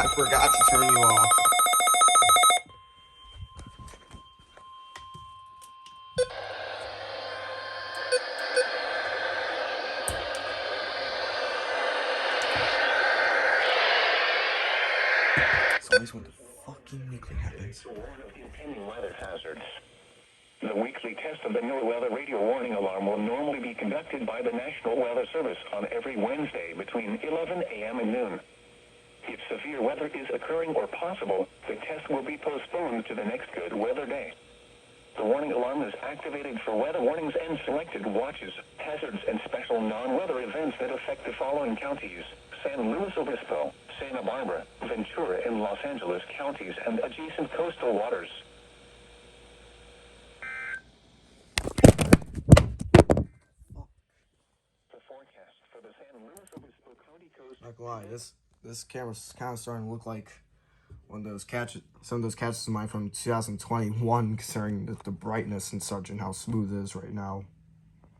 I forgot to turn you off. It's always when the fucking nuclear happens. Impending weather hazards. The weekly test of the NOAA radio warning alarm will normally be conducted by the National Weather Service on every Wednesday between 11 a.m. and noon. If severe weather is occurring or possible, the test will be postponed to the next good weather day. The warning alarm is activated for weather warnings and selected watches, hazards, and special non-weather events that affect the following counties: San Luis Obispo, Santa Barbara, Ventura, and Los Angeles counties and adjacent coastal waters. The forecast for the San Luis Obispo County coast. Not gonna lie, this camera's kind of starting to look like one of those catches, some of those catches of mine from 2021, considering the brightness and such and how smooth it is right now.